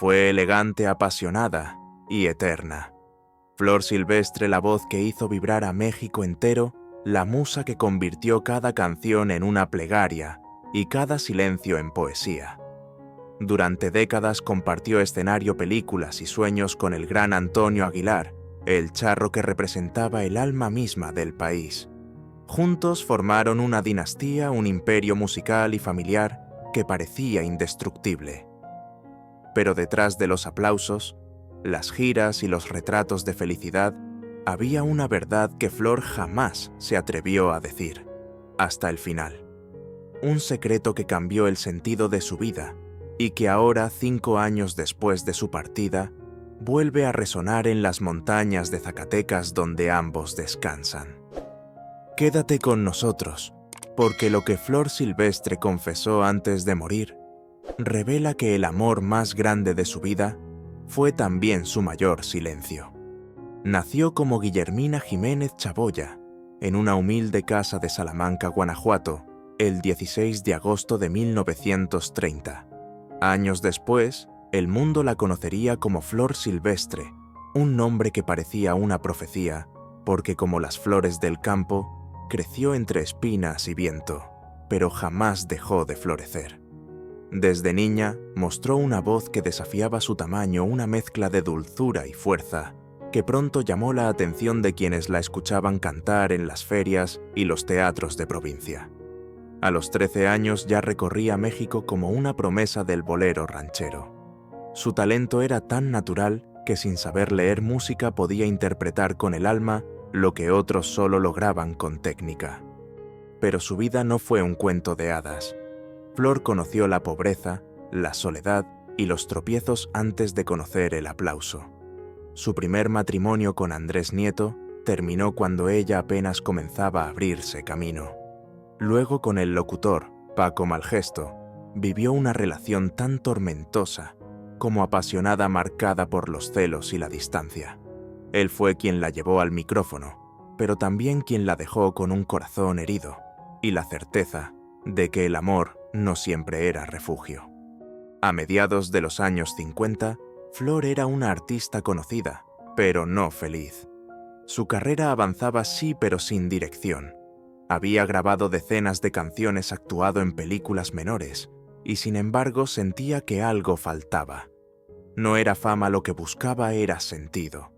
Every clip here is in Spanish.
Fue elegante, apasionada y eterna. Flor Silvestre, la voz que hizo vibrar a México entero, la musa que convirtió cada canción en una plegaria y cada silencio en poesía. Durante décadas compartió escenario, películas y sueños con el gran Antonio Aguilar, el charro que representaba el alma misma del país. Juntos formaron una dinastía, un imperio musical y familiar que parecía indestructible. Pero detrás de los aplausos, las giras y los retratos de felicidad, había una verdad que Flor jamás se atrevió a decir, hasta el final. Un secreto que cambió el sentido de su vida y que ahora, 5 años después de su partida, vuelve a resonar en las montañas de Zacatecas donde ambos descansan. Quédate con nosotros, porque lo que Flor Silvestre confesó antes de morir revela que el amor más grande de su vida fue también su mayor silencio. Nació como Guillermina Jiménez Chaboya, en una humilde casa de Salamanca, Guanajuato, el 16 de agosto de 1930. Años después, el mundo la conocería como Flor Silvestre, un nombre que parecía una profecía, porque como las flores del campo, creció entre espinas y viento, pero jamás dejó de florecer. Desde niña, mostró una voz que desafiaba su tamaño, una mezcla de dulzura y fuerza, que pronto llamó la atención de quienes la escuchaban cantar en las ferias y los teatros de provincia. A los 13 años ya recorría México como una promesa del bolero ranchero. Su talento era tan natural que sin saber leer música podía interpretar con el alma lo que otros solo lograban con técnica. Pero su vida no fue un cuento de hadas. Flor conoció la pobreza, la soledad y los tropiezos antes de conocer el aplauso. Su primer matrimonio con Andrés Nieto terminó cuando ella apenas comenzaba a abrirse camino. Luego, con el locutor Paco Malgesto, vivió una relación tan tormentosa como apasionada, marcada por los celos y la distancia. Él fue quien la llevó al micrófono, pero también quien la dejó con un corazón herido y la certeza de que el amor no siempre era refugio. A mediados de los años 50, Flor era una artista conocida, pero no feliz. Su carrera avanzaba sí, pero sin dirección. Había grabado decenas de canciones, actuado en películas menores, y sin embargo sentía que algo faltaba. No era fama lo que buscaba, era sentido.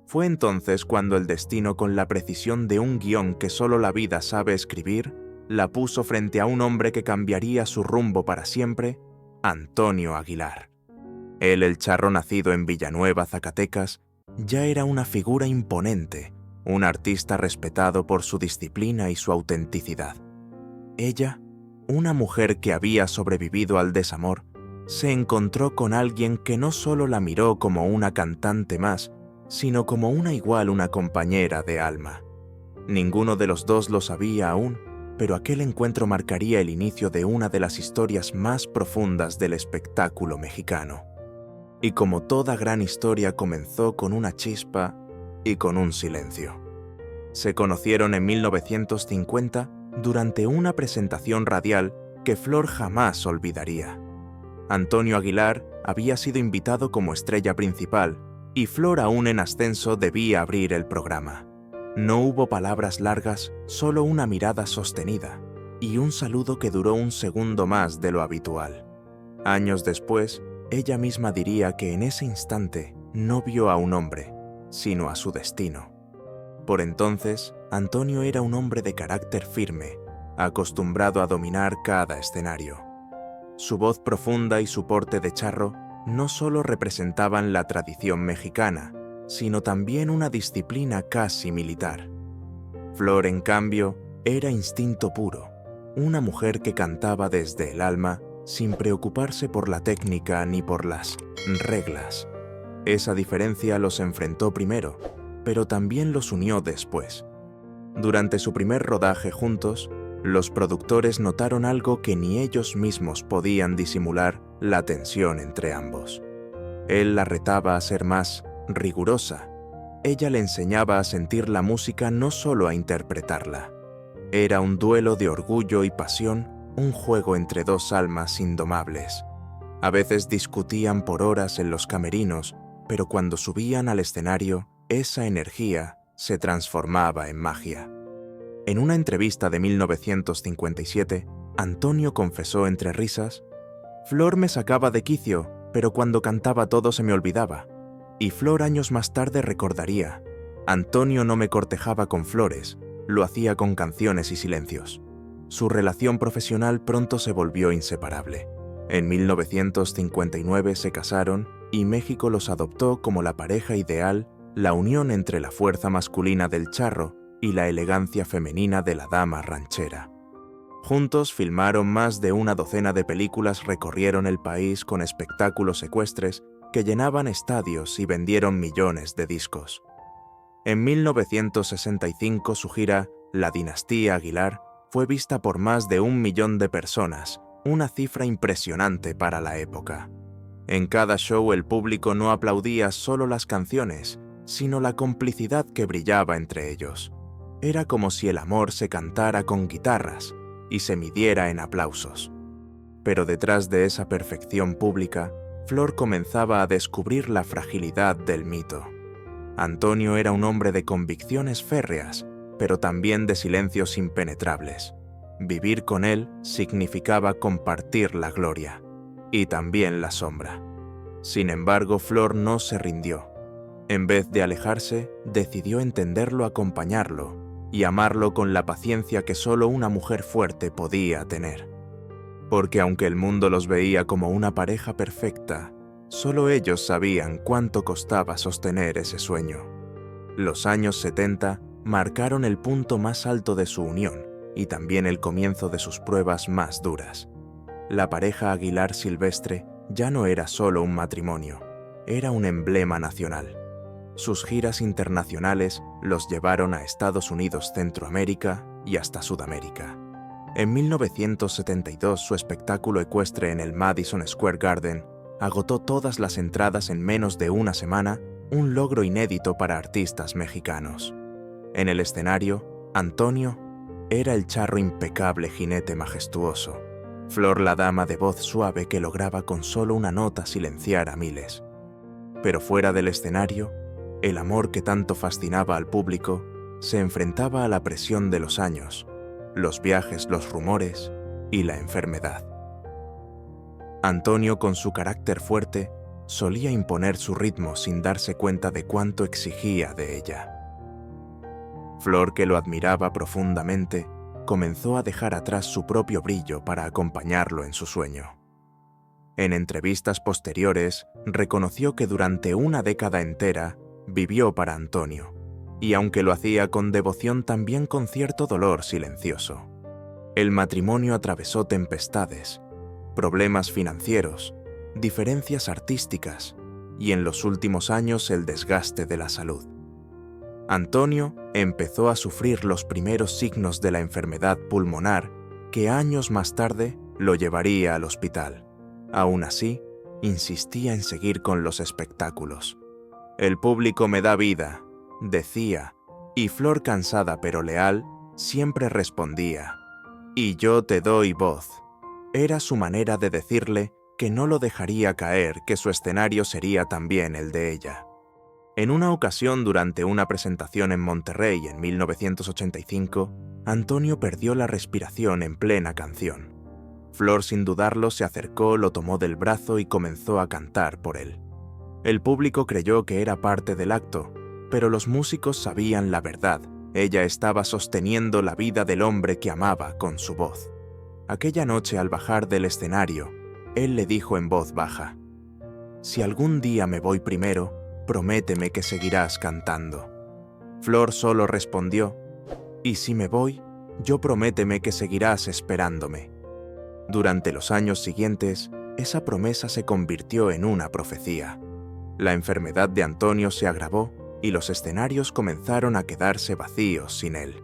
Fue entonces cuando el destino, con la precisión de un guión que solo la vida sabe escribir, la puso frente a un hombre que cambiaría su rumbo para siempre, Antonio Aguilar. Él, el charro nacido en Villanueva, Zacatecas, ya era una figura imponente, un artista respetado por su disciplina y su autenticidad. Ella, una mujer que había sobrevivido al desamor, se encontró con alguien que no solo la miró como una cantante más, sino como una igual, una compañera de alma. Ninguno de los dos lo sabía aún, pero aquel encuentro marcaría el inicio de una de las historias más profundas del espectáculo mexicano. Y como toda gran historia, comenzó con una chispa y con un silencio. Se conocieron en 1950 durante una presentación radial que Flor jamás olvidaría. Antonio Aguilar había sido invitado como estrella principal y Flor, aún en ascenso, debía abrir el programa. No hubo palabras largas, solo una mirada sostenida y un saludo que duró un segundo más de lo habitual. Años después, ella misma diría que en ese instante no vio a un hombre, sino a su destino. Por entonces, Antonio era un hombre de carácter firme, acostumbrado a dominar cada escenario. Su voz profunda y su porte de charro no solo representaban la tradición mexicana, sino también una disciplina casi militar. Flor, en cambio, era instinto puro, una mujer que cantaba desde el alma sin preocuparse por la técnica ni por las reglas. Esa diferencia los enfrentó primero, pero también los unió después. Durante su primer rodaje juntos, los productores notaron algo que ni ellos mismos podían disimular: la tensión entre ambos. Él la retaba a ser más rigurosa. Ella le enseñaba a sentir la música, no solo a interpretarla. Era un duelo de orgullo y pasión, un juego entre dos almas indomables. A veces discutían por horas en los camerinos, pero cuando subían al escenario, esa energía se transformaba en magia. En una entrevista de 1957, Antonio confesó entre risas: «Flor me sacaba de quicio, pero cuando cantaba todo se me olvidaba». Y Flor años más tarde recordaría: «Antonio no me cortejaba con flores, lo hacía con canciones y silencios». Su relación profesional pronto se volvió inseparable. En 1959 se casaron y México los adoptó como la pareja ideal, la unión entre la fuerza masculina del charro y la elegancia femenina de la dama ranchera. Juntos filmaron más de una docena de películas, recorrieron el país con espectáculos ecuestres que llenaban estadios y vendieron millones de discos. En 1965 su gira La Dinastía Aguilar fue vista por más de 1 millón de personas, una cifra impresionante para la época. En cada show el público no aplaudía solo las canciones, sino la complicidad que brillaba entre ellos. Era como si el amor se cantara con guitarras y se midiera en aplausos. Pero detrás de esa perfección pública, Flor comenzaba a descubrir la fragilidad del mito. Antonio era un hombre de convicciones férreas, pero también de silencios impenetrables. Vivir con él significaba compartir la gloria y también la sombra. Sin embargo, Flor no se rindió. En vez de alejarse, decidió entenderlo, acompañarlo y amarlo con la paciencia que solo una mujer fuerte podía tener. Porque aunque el mundo los veía como una pareja perfecta, solo ellos sabían cuánto costaba sostener ese sueño. Los años 70 marcaron el punto más alto de su unión y también el comienzo de sus pruebas más duras. La pareja Aguilar Silvestre ya no era solo un matrimonio, era un emblema nacional. Sus giras internacionales los llevaron a Estados Unidos, Centroamérica y hasta Sudamérica. En 1972 su espectáculo ecuestre en el Madison Square Garden agotó todas las entradas en menos de una semana, un logro inédito para artistas mexicanos. En el escenario, Antonio era el charro impecable jinete majestuoso, Flor la dama de voz suave que lograba con solo una nota silenciar a miles. Pero fuera del escenario, el amor que tanto fascinaba al público se enfrentaba a la presión de los años, los viajes, los rumores y la enfermedad. Antonio, con su carácter fuerte, solía imponer su ritmo sin darse cuenta de cuánto exigía de ella. Flor, que lo admiraba profundamente, comenzó a dejar atrás su propio brillo para acompañarlo en su sueño. En entrevistas posteriores, reconoció que durante una década entera vivió para Antonio, y aunque lo hacía con devoción, también con cierto dolor silencioso. El matrimonio atravesó tempestades, problemas financieros, diferencias artísticas y en los últimos años el desgaste de la salud. Antonio empezó a sufrir los primeros signos de la enfermedad pulmonar que años más tarde lo llevaría al hospital. Aún así, insistía en seguir con los espectáculos. «El público me da vida», decía, y Flor, cansada pero leal, siempre respondía: «Y yo te doy voz». Era su manera de decirle que no lo dejaría caer, que su escenario sería también el de ella. En una ocasión, durante una presentación en Monterrey en 1985, Antonio perdió la respiración en plena canción. Flor, sin dudarlo, se acercó, lo tomó del brazo y comenzó a cantar por él. El público creyó que era parte del acto, pero los músicos sabían la verdad. Ella estaba sosteniendo la vida del hombre que amaba con su voz. Aquella noche, al bajar del escenario, él le dijo en voz baja: «Si algún día me voy primero, prométeme que seguirás cantando». Flor solo respondió: «Y si me voy, yo prométeme que seguirás esperándome». Durante los años siguientes, esa promesa se convirtió en una profecía. La enfermedad de Antonio se agravó y los escenarios comenzaron a quedarse vacíos sin él.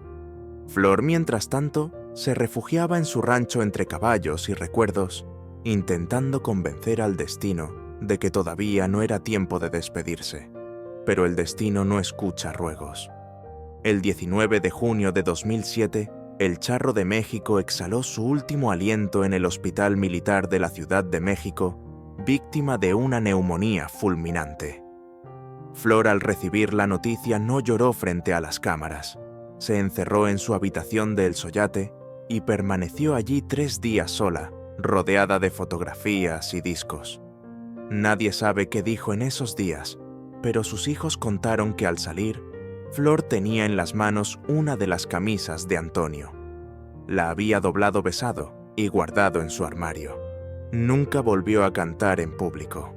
Flor, mientras tanto, se refugiaba en su rancho entre caballos y recuerdos, intentando convencer al destino de que todavía no era tiempo de despedirse. Pero el destino no escucha ruegos. El 19 de junio de 2007, el Charro de México exhaló su último aliento en el Hospital Militar de la Ciudad de México víctima de una neumonía fulminante. Flor, al recibir la noticia, no lloró frente a las cámaras. Se encerró en su habitación de El Soyate y permaneció allí 3 días sola, rodeada de fotografías y discos. Nadie sabe qué dijo en esos días, pero sus hijos contaron que al salir, Flor tenía en las manos una de las camisas de Antonio. La había doblado besado y guardado en su armario. Nunca volvió a cantar en público.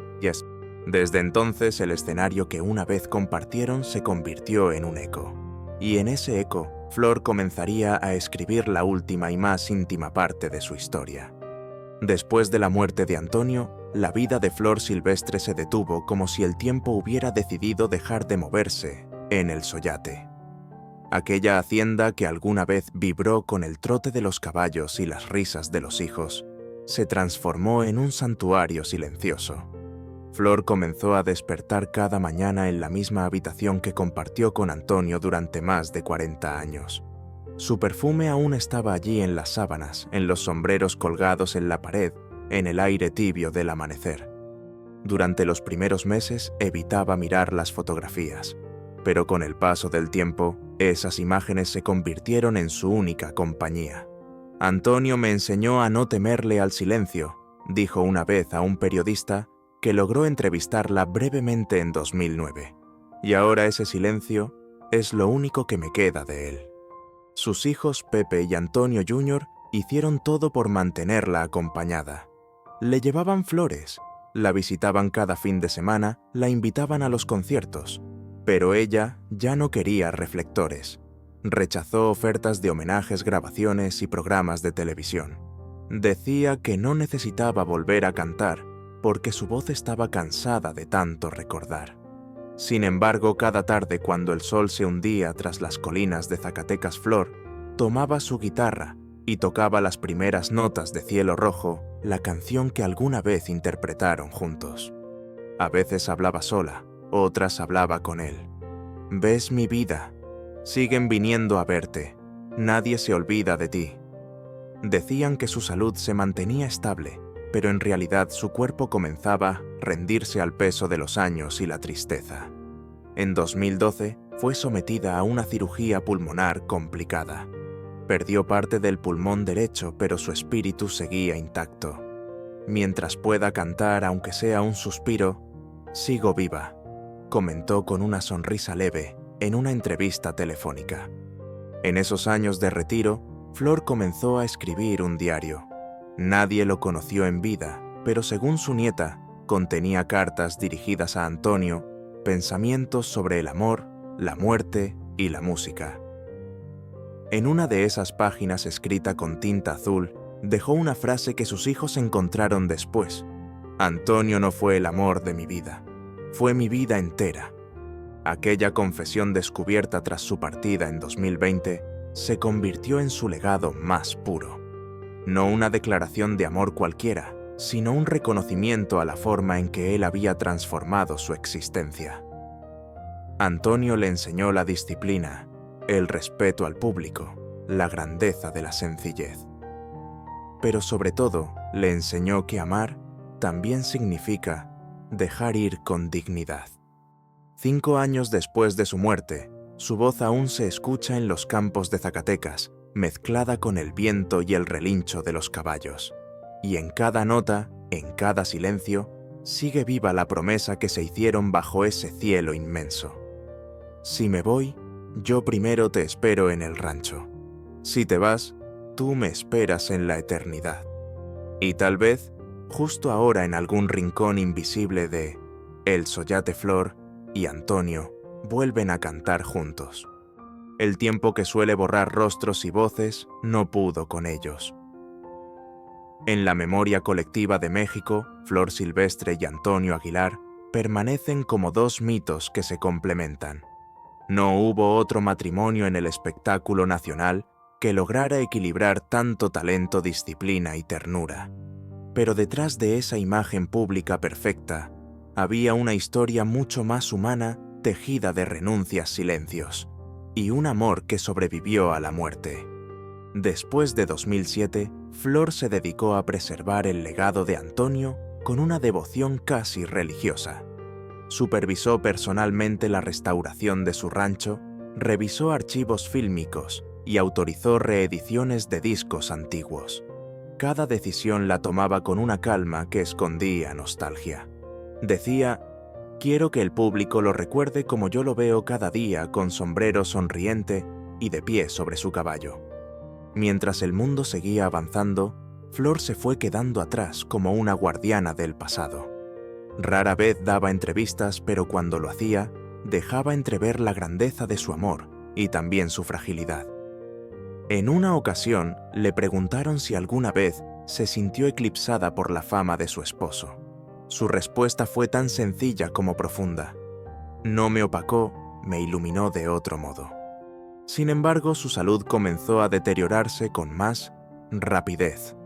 Desde entonces, el escenario que una vez compartieron se convirtió en un eco. Y en ese eco, Flor comenzaría a escribir la última y más íntima parte de su historia. Después de la muerte de Antonio, la vida de Flor Silvestre se detuvo como si el tiempo hubiera decidido dejar de moverse en El Soyate. Aquella hacienda que alguna vez vibró con el trote de los caballos y las risas de los hijos, se transformó en un santuario silencioso. Flor comenzó a despertar cada mañana en la misma habitación que compartió con Antonio durante más de 40 años. Su perfume aún estaba allí en las sábanas, en los sombreros colgados en la pared, en el aire tibio del amanecer. Durante los primeros meses evitaba mirar las fotografías, pero con el paso del tiempo, esas imágenes se convirtieron en su única compañía. Antonio me enseñó a no temerle al silencio, dijo una vez a un periodista que logró entrevistarla brevemente en 2009. Y ahora ese silencio es lo único que me queda de él. Sus hijos Pepe y Antonio Jr. hicieron todo por mantenerla acompañada. Le llevaban flores, la visitaban cada fin de semana, la invitaban a los conciertos. Pero ella ya no quería reflectores. Rechazó ofertas de homenajes, grabaciones y programas de televisión. Decía que no necesitaba volver a cantar porque su voz estaba cansada de tanto recordar. Sin embargo, cada tarde cuando el sol se hundía tras las colinas de Zacatecas, Flor tomaba su guitarra y tocaba las primeras notas de Cielo Rojo, la canción que alguna vez interpretaron juntos. A veces hablaba sola, otras hablaba con él. «Ves mi vida, siguen viniendo a verte, nadie se olvida de ti». Decían que su salud se mantenía estable, pero en realidad su cuerpo comenzaba a rendirse al peso de los años y la tristeza. En 2012 fue sometida a una cirugía pulmonar complicada. Perdió parte del pulmón derecho, pero su espíritu seguía intacto. «Mientras pueda cantar, aunque sea un suspiro, sigo viva», comentó con una sonrisa leve en una entrevista telefónica. En esos años de retiro, Flor comenzó a escribir un diario. Nadie lo conoció en vida, pero según su nieta, contenía cartas dirigidas a Antonio, pensamientos sobre el amor, la muerte y la música. En una de esas páginas escrita con tinta azul, dejó una frase que sus hijos encontraron después. «Antonio no fue el amor de mi vida, fue mi vida entera». Aquella confesión descubierta tras su partida en 2020 se convirtió en su legado más puro. No una declaración de amor cualquiera, sino un reconocimiento a la forma en que él había transformado su existencia. Antonio le enseñó la disciplina, el respeto al público, la grandeza de la sencillez. Pero sobre todo, le enseñó que amar también significa dejar ir con dignidad. 5 años después de su muerte, su voz aún se escucha en los campos de Zacatecas, mezclada con el viento y el relincho de los caballos. Y en cada nota, en cada silencio, sigue viva la promesa que se hicieron bajo ese cielo inmenso. «Si me voy, yo primero te espero en el rancho. Si te vas, tú me esperas en la eternidad». Y tal vez, justo ahora en algún rincón invisible de El Soyate, Flor y Antonio vuelven a cantar juntos. El tiempo que suele borrar rostros y voces no pudo con ellos. En la memoria colectiva de México, Flor Silvestre y Antonio Aguilar permanecen como 2 mitos que se complementan. No hubo otro matrimonio en el espectáculo nacional que lograra equilibrar tanto talento, disciplina y ternura. Pero detrás de esa imagen pública perfecta, había una historia mucho más humana tejida de renuncias, silencios, y un amor que sobrevivió a la muerte. Después de 2007, Flor se dedicó a preservar el legado de Antonio con una devoción casi religiosa. Supervisó personalmente la restauración de su rancho, revisó archivos fílmicos y autorizó reediciones de discos antiguos. Cada decisión la tomaba con una calma que escondía nostalgia. Decía: «Quiero que el público lo recuerde como yo lo veo cada día, con sombrero sonriente y de pie sobre su caballo». Mientras el mundo seguía avanzando, Flor se fue quedando atrás como una guardiana del pasado. Rara vez daba entrevistas, pero cuando lo hacía, dejaba entrever la grandeza de su amor y también su fragilidad. En una ocasión, le preguntaron si alguna vez se sintió eclipsada por la fama de su esposo. Su respuesta fue tan sencilla como profunda: «No me opacó, me iluminó de otro modo». Sin embargo, su salud comenzó a deteriorarse con más rapidez.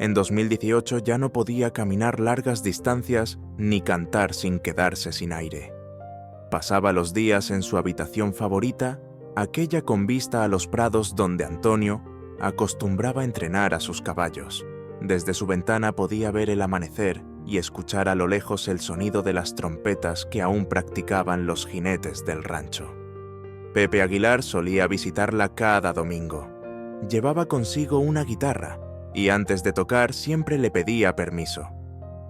En 2018 ya no podía caminar largas distancias ni cantar sin quedarse sin aire. Pasaba los días en su habitación favorita, aquella con vista a los prados donde Antonio acostumbraba entrenar a sus caballos. Desde su ventana podía ver el amanecer y escuchar a lo lejos el sonido de las trompetas que aún practicaban los jinetes del rancho. Pepe Aguilar solía visitarla cada domingo. Llevaba consigo una guitarra y antes de tocar siempre le pedía permiso.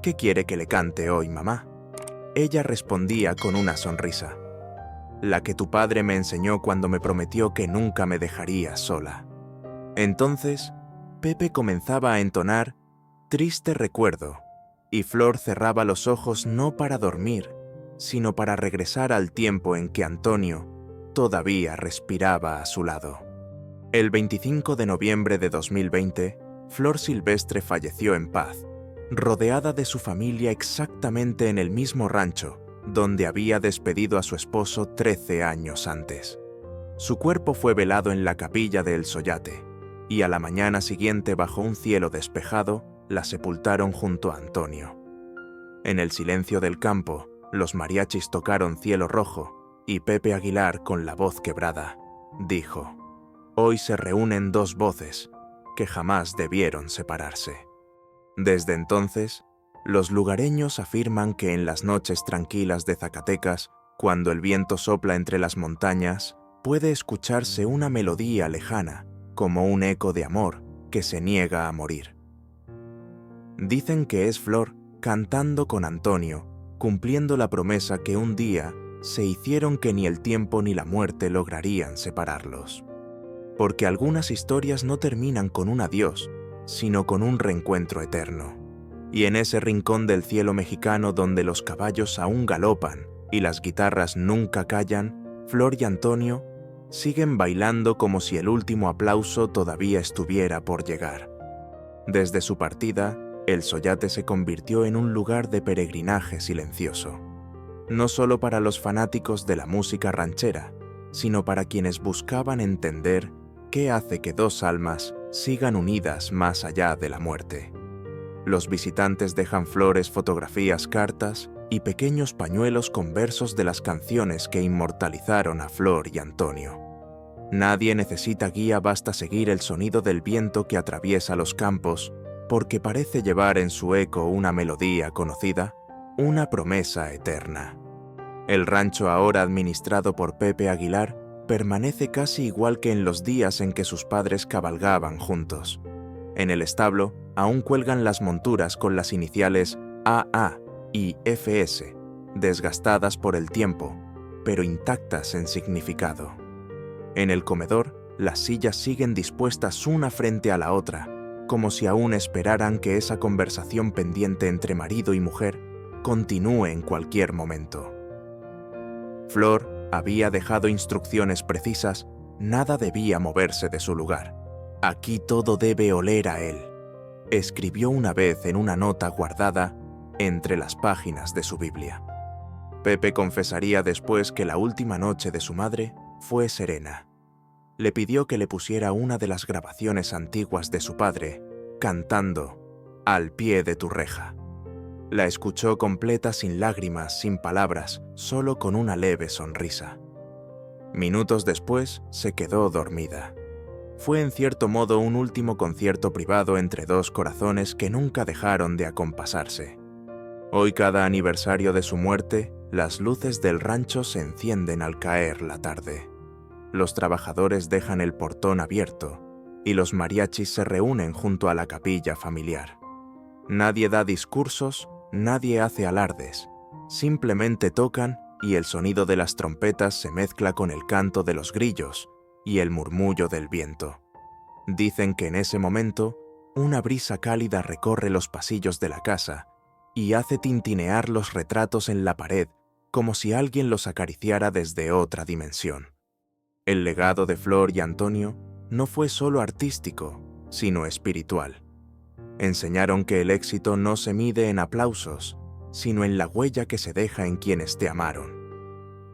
«¿Qué quiere que le cante hoy, mamá?». Ella respondía con una sonrisa: «La que tu padre me enseñó cuando me prometió que nunca me dejaría sola». Entonces, Pepe comenzaba a entonar «Triste recuerdo», y Flor cerraba los ojos no para dormir, sino para regresar al tiempo en que Antonio todavía respiraba a su lado. El 25 de noviembre de 2020, Flor Silvestre falleció en paz, rodeada de su familia exactamente en el mismo rancho donde había despedido a su esposo 13 años antes. Su cuerpo fue velado en la capilla de El Sollate, y a la mañana siguiente, bajo un cielo despejado, la sepultaron junto a Antonio. En el silencio del campo, los mariachis tocaron Cielo Rojo, y Pepe Aguilar, con la voz quebrada, dijo: «Hoy se reúnen dos voces que jamás debieron separarse». Desde entonces, los lugareños afirman que en las noches tranquilas de Zacatecas, cuando el viento sopla entre las montañas, puede escucharse una melodía lejana, como un eco de amor que se niega a morir. Dicen que es Flor cantando con Antonio, cumpliendo la promesa que un día se hicieron, que ni el tiempo ni la muerte lograrían separarlos. Porque algunas historias no terminan con un adiós, sino con un reencuentro eterno. Y en ese rincón del cielo mexicano donde los caballos aún galopan y las guitarras nunca callan, Flor y Antonio siguen bailando como si el último aplauso todavía estuviera por llegar. Desde su partida, El Sollate se convirtió en un lugar de peregrinaje silencioso, no solo para los fanáticos de la música ranchera, sino para quienes buscaban entender qué hace que dos almas sigan unidas más allá de la muerte. Los visitantes dejan flores, fotografías, cartas y pequeños pañuelos con versos de las canciones que inmortalizaron a Flor y Antonio. Nadie necesita guía, basta seguir el sonido del viento que atraviesa los campos, porque parece llevar en su eco una melodía conocida, una promesa eterna. El rancho, ahora administrado por Pepe Aguilar, permanece casi igual que en los días en que sus padres cabalgaban juntos. En el establo aún cuelgan las monturas con las iniciales AA y FS, desgastadas por el tiempo, pero intactas en significado. En el comedor, las sillas siguen dispuestas una frente a la otra, como si aún esperaran que esa conversación pendiente entre marido y mujer continúe en cualquier momento. Flor había dejado instrucciones precisas: nada debía moverse de su lugar. «Aquí todo debe oler a él», escribió una vez en una nota guardada entre las páginas de su Biblia. Pepe confesaría después que la última noche de su madre fue serena. Le pidió que le pusiera una de las grabaciones antiguas de su padre, cantando «Al pie de tu reja». La escuchó completa, sin lágrimas, sin palabras, solo con una leve sonrisa. Minutos después se quedó dormida. Fue en cierto modo un último concierto privado entre dos corazones que nunca dejaron de acompasarse. Hoy, cada aniversario de su muerte, las luces del rancho se encienden al caer la tarde. Los trabajadores dejan el portón abierto y los mariachis se reúnen junto a la capilla familiar. Nadie da discursos, nadie hace alardes, simplemente tocan y el sonido de las trompetas se mezcla con el canto de los grillos y el murmullo del viento. Dicen que en ese momento, una brisa cálida recorre los pasillos de la casa y hace tintinear los retratos en la pared como si alguien los acariciara desde otra dimensión. El legado de Flor y Antonio no fue solo artístico, sino espiritual. Enseñaron que el éxito no se mide en aplausos, sino en la huella que se deja en quienes te amaron.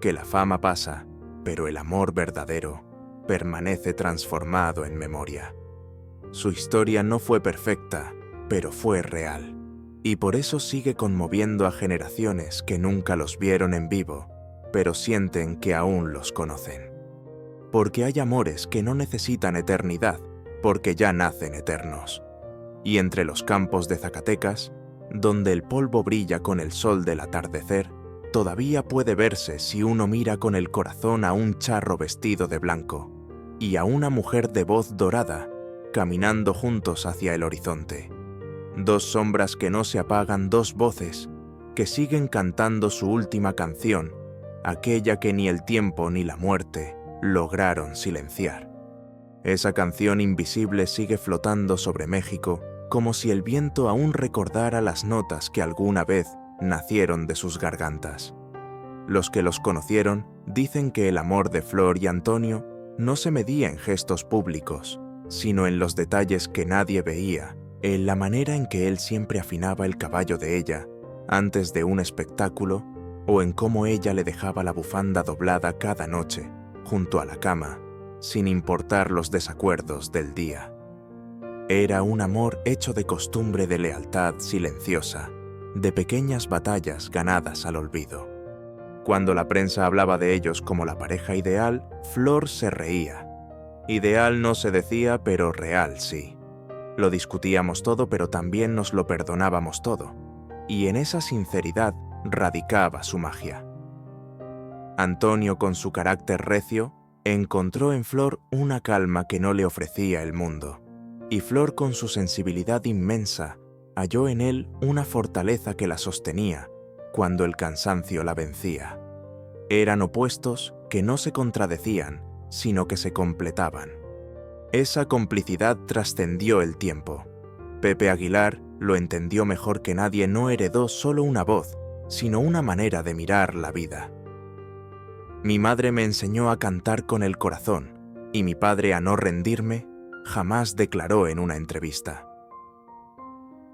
Que la fama pasa, pero el amor verdadero permanece transformado en memoria. Su historia no fue perfecta, pero fue real, y por eso sigue conmoviendo a generaciones que nunca los vieron en vivo, pero sienten que aún los conocen. Porque hay amores que no necesitan eternidad, porque ya nacen eternos. Y entre los campos de Zacatecas, donde el polvo brilla con el sol del atardecer, todavía puede verse si uno mira con el corazón a un charro vestido de blanco y a una mujer de voz dorada caminando juntos hacia el horizonte. Dos sombras que no se apagan, dos voces que siguen cantando su última canción, aquella que ni el tiempo ni la muerte lograron silenciar. Esa canción invisible sigue flotando sobre México como si el viento aún recordara las notas que alguna vez nacieron de sus gargantas. Los que los conocieron dicen que el amor de Flor y Antonio no se medía en gestos públicos, sino en los detalles que nadie veía, en la manera en que él siempre afinaba el caballo de ella antes de un espectáculo o en cómo ella le dejaba la bufanda doblada cada noche junto a la cama, sin importar los desacuerdos del día. Era un amor hecho de costumbre, de lealtad silenciosa, de pequeñas batallas ganadas al olvido. Cuando la prensa hablaba de ellos como la pareja ideal, Flor se reía. Ideal no se decía, pero real sí. Lo discutíamos todo, pero también nos lo perdonábamos todo. Y en esa sinceridad radicaba su magia. Antonio, con su carácter recio, encontró en Flor una calma que no le ofrecía el mundo. Y Flor, con su sensibilidad inmensa, halló en él una fortaleza que la sostenía cuando el cansancio la vencía. Eran opuestos que no se contradecían, sino que se completaban. Esa complicidad trascendió el tiempo. Pepe Aguilar lo entendió mejor que nadie. No heredó solo una voz, sino una manera de mirar la vida. Mi madre me enseñó a cantar con el corazón, y mi padre a no rendirme, jamás declaró en una entrevista.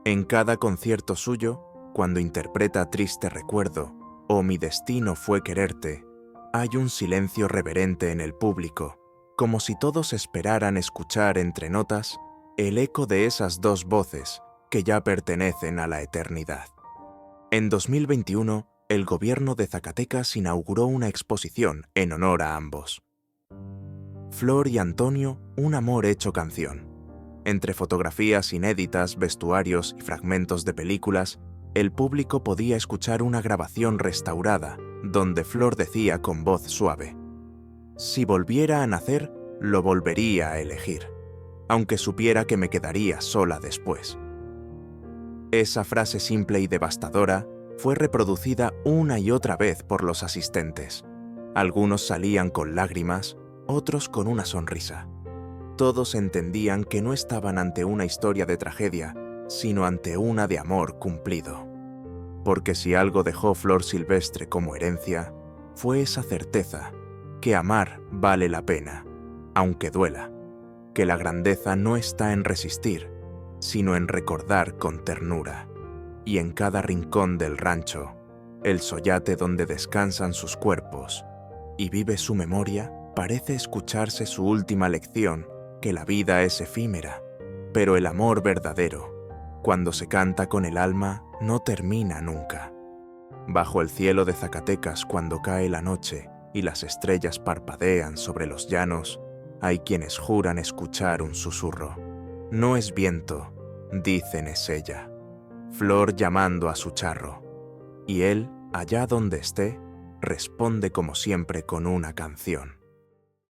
En cada concierto suyo, cuando interpreta Triste Recuerdo o Mi destino fue quererte, hay un silencio reverente en el público, como si todos esperaran escuchar entre notas el eco de esas dos voces que ya pertenecen a la eternidad. En 2021, el gobierno de Zacatecas inauguró una exposición en honor a ambos. Flor y Antonio, un amor hecho canción. Entre fotografías inéditas, vestuarios y fragmentos de películas, el público podía escuchar una grabación restaurada, donde Flor decía con voz suave: «Si volviera a nacer, lo volvería a elegir, aunque supiera que me quedaría sola después». Esa frase simple y devastadora fue reproducida una y otra vez por los asistentes. Algunos salían con lágrimas, otros con una sonrisa. Todos entendían que no estaban ante una historia de tragedia, sino ante una de amor cumplido. Porque si algo dejó Flor Silvestre como herencia, fue esa certeza, que amar vale la pena, aunque duela, que la grandeza no está en resistir, sino en recordar con ternura. Y en cada rincón del rancho, el soyate donde descansan sus cuerpos y vive su memoria, parece escucharse su última lección, que la vida es efímera, pero el amor verdadero, cuando se canta con el alma, no termina nunca. Bajo el cielo de Zacatecas, cuando cae la noche y las estrellas parpadean sobre los llanos, hay quienes juran escuchar un susurro. No es viento, dicen es ella. Flor llamando a su charro. y él, allá donde esté, responde como siempre con una canción.